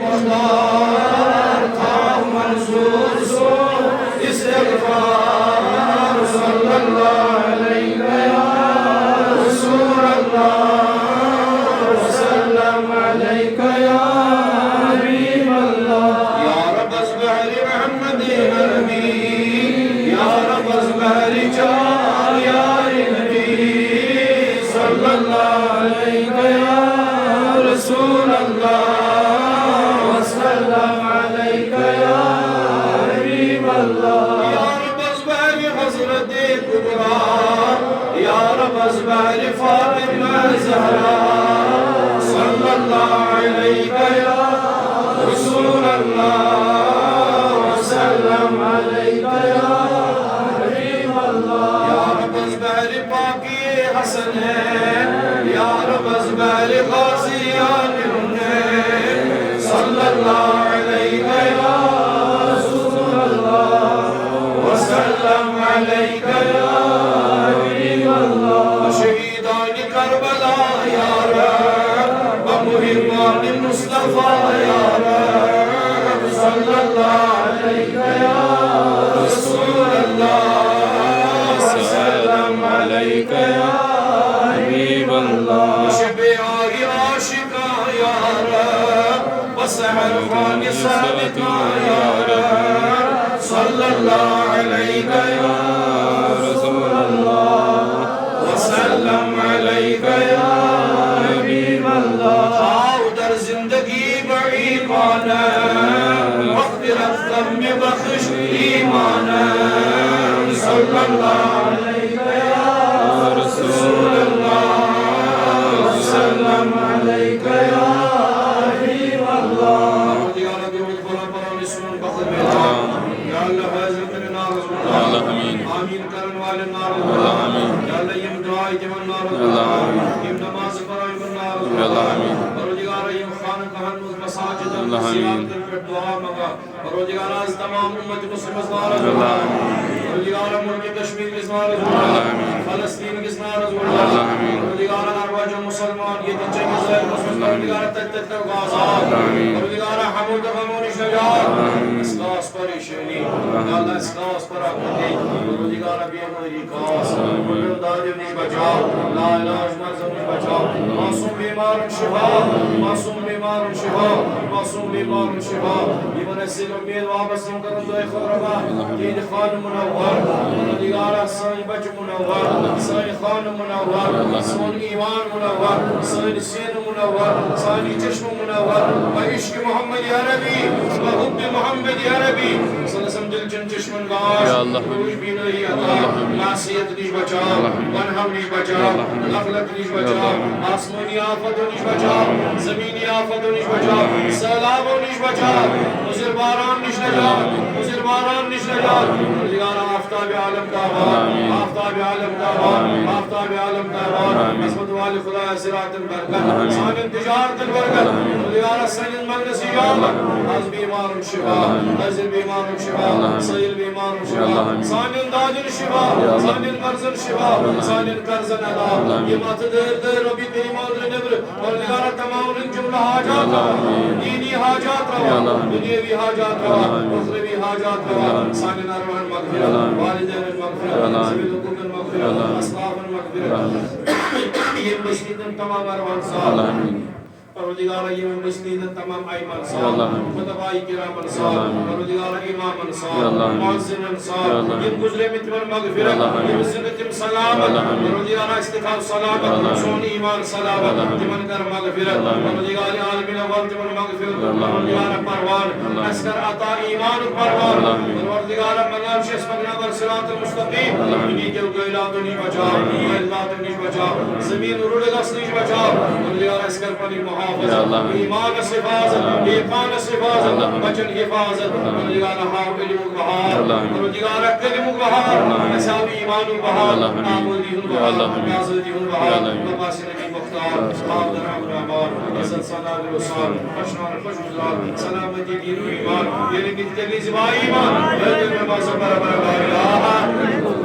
मुख्तार था मंसूर सो इस्तिग़फ़ार सल्लल्लाहु अलैहि या रसूल अल्लाह वसल्लम अलैका या हबीब अल्लाह या रब अस्बहरी मोहम्मद नबी या रब अस्बहरी चार या नबी सल्लल्लाहु अलैहि या रसूल अल्लाह वसल्लम अलैका या हबीब अल्लाह या रब अस्बहरी हज़रत कुबरा या रब अस्बहरी फातिमा ज़हरा सल्लल्लाहु अलैहि या रसूल अल्लाह वसल्लम अलैका या हबीब अल्लाह या रब अस्बहरी पाकी हसन है या रब अस्बहरी गाज़ी सल्लल्लाहु अलैहि या रसूल अल्लाह वसल्लम अलैका या हबीब अल्लाह शहीदान करबला या रब मुहिब्बान मुस्तफा या रब सल्लल्लाहु अलैहि या रसूल अल्लाह वसल्लम अलैका या हबीब अल्लाह शबीआई आशिका या रब वसहर खानी सादिका या रब सल्लल्लाहु अलैहि या रसूल अल्लाह वसल्लम अलैका या हबीब अल्लाह उधर जिंदगी बड़ी पाना मग़फ़िरत गम बख्श ईमान सल्लल्लाहु अलैहि या रसूल अल्लाह वसल्लम अलैका या हबीब अल्लाह या रब वफ़रा परमिशन बख़र में या अल्लाह हाज़िर करना अल्लाह आमीन आमीन करने वाले नार अल्लाह आमीन या अल्लाह ये दुआ जमन नार अल्लाह आमीन ये नमाज पढ़ाई करना अल्लाह आमीन परवरदिगार ये खान कहन मसाजिद अल्लाह आमीन कर दुआ मांगा परवरदिगार आज तमाम उम्मत मुस्लिम अल्लाह आमीन परवरदिगार मुल्क कश्मीर के इस्लाम अल्लाह आमीन फ़लस्तीन के इस्लाम अल्लाह आमीन परवरदिगार हर जो मुसलमान ये दिन इज़राइल मुस्लिम परवरदिगार तक गाज़ा परवरदिगार हमद गमोनी शजात इस्लास परेशानी अल्लाह इस्लास पर आके परवरदिगार बेमरी कास दाद ने बचाओ ला इलाज मज़म बचाओ मासूम बीमार शिफा मासूम बीमार शिफा मासूम बीमार शिफा ये मनसिल उम्मीद वापस कर दो खबरवा ये खान मुनव्वर परवरदिगार सही बच मुनव्वर सही खान मुनव्वर सोन ईमान मुनव्वर सही सीन मुनव्वर सही चश्म मुनव्वर इश्क मोहम्मद या नबी हुब्ब मोहम्मद या नबी सल्लल्लाहु दिल जन चश्मन गाश कोई भी नहीं अता नासियत निश बचाओ वनहम निश बचाओ गफलत निश बचाओ आसमानी आफतों निश बचाओ ज़मीनी आफतों निश बचाओ सैलाबों निश बचाओ मुझे बारान निश नजात मुझे बारान निश नजात परवरदिगार आफ़ताब आलम का आफ़ताब आलम का आफ़ताब आलम का असमत वाले खुदा सिरात बरकत सानिन तिजारत बरकत परवरदिगार सनिन मगनसियात आज बीमार शिफा अज़ल बीमार शिफा सैल बीमार शिफा सानिन दाजिन शिफा सानिन मर्ज़न शिफा सानिन कर्ज़न अदा ये मत दर रबी तेरी मौज़ नब्र परवरदिगार तमाम जुमला हाजात दीनी हाजात रवा दुनियावी हाजात रवा उखरवी हाजात रवा सानिन अरवाह मग़फ़िरत वालिदैन मग़फ़िरत सभी लोगों को मग़फ़िरत अस्लाफ़ मग़फ़िरत ये मस्जिद तमाम अरवाह साल परवरदिगार ये मस्जिद तमाम आइमान साल खुतबाई किराम साल परवरदिगार इमाम साल मुअज़्ज़िन साल ये गुज़रे में तुम मग़फ़िरत ये मस्जिद तुम सलामत परवरदिगार इस्तिक़ाम सलामत सोनी ईमान सलामत तुमन कर मग़फ़िरत परवरदिगार आलमीन अव्वल तुमन मग़फ़िरत परवरदिगार परवान अस्कर अता ईमान परवान परवरदिगार मनाम शेष मगना बर सिरातुल मुस्तक़ीम इन्हीं के गैलात नहीं बचाओ गैलात नहीं बचाओ ज़मीन रुड़गस नहीं बचाओ परवरदिगार अस्कर पनी ईमान से हिफाज़त ईमान से हिफाज़त वचन हिफाज़त परवरदिगार हाउ इल्म बहार परवरदिगार कलम बहार असाबी ईमान बहार आमोदी बहार नाज़री बहार मकासिद नबी मुख्तार हाज़र रहमान इज़्ज़त सना रसूल अशनार खुशगुज़ार सलामती दीन ईमान ये निकली ज़िबा ईमान ये में मज़हब बराबर ला इलाहा